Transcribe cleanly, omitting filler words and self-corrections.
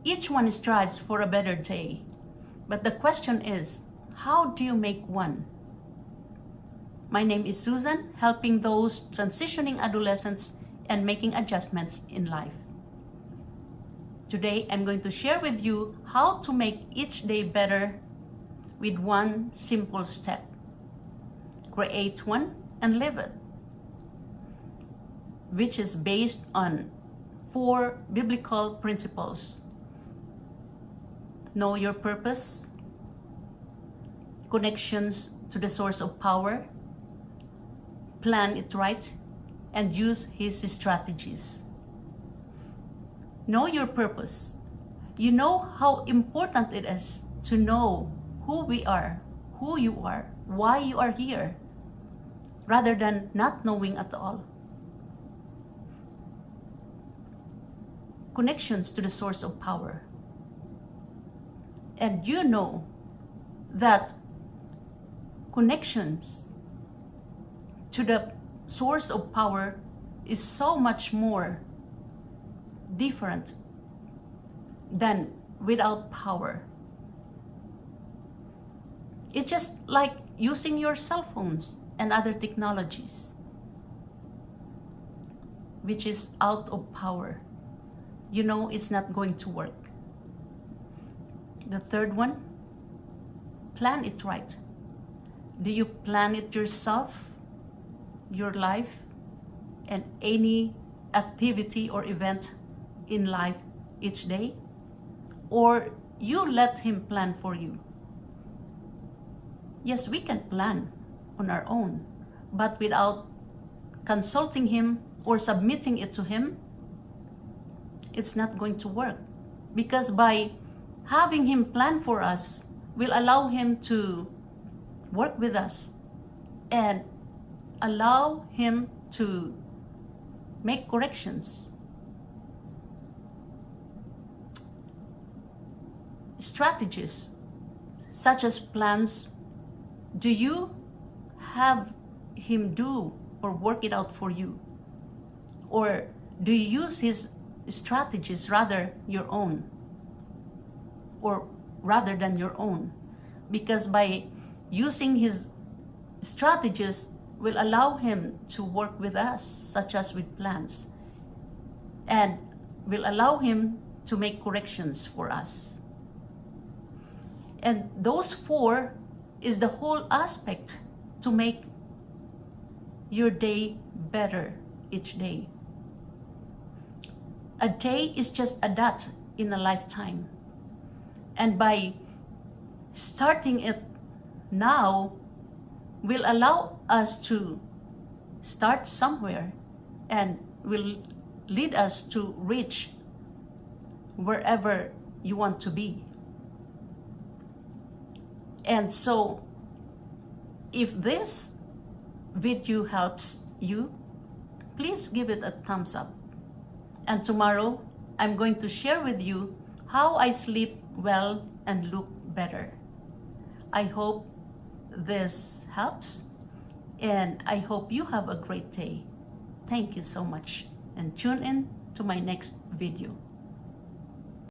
Each one strives for a better day. But the question is, how do you make one? My name is Susan, helping those transitioning adolescents and making adjustments in life. Today, I'm going to share with you how to make each day better with one simple step. Create one and live it, which is based on 4 biblical principles. Know your purpose, connections to the source of power, plan it right, and use his strategies. Know your purpose. You know how important it is to know who we are, who you are, why you are here, rather than not knowing at all. Connections to the source of power. And you know that connections to the source of power is so much more different than without power. It's just like using your cell phones and other technologies, which is out of power. You know it's not going to work. The third one, plan it right. Do you plan it yourself, your life, and any activity or event in life each day? Or you let him plan for you? Yes, we can plan on our own, but without consulting him or submitting it to him, it's not going to work. Because by having him plan for us will allow him to work with us and allow him to make corrections. Strategies such as plans, do you have him do or work it out for you? Or do you use his strategies rather your own? Or rather than your own? Because by using his strategies will allow him to work with us, such as with plans, and will allow him to make corrections for us. And those 4 is the whole aspect to make your day better each day. A day is just a dot in a lifetime. And by starting it now will allow us to start somewhere and will lead us to reach wherever you want to be. And so, if this video helps you, please give it a thumbs up. And tomorrow, I'm going to share with you how I sleep well and look better. I hope this helps, and I hope you have a great day. Thank you so much, and tune in to my next video.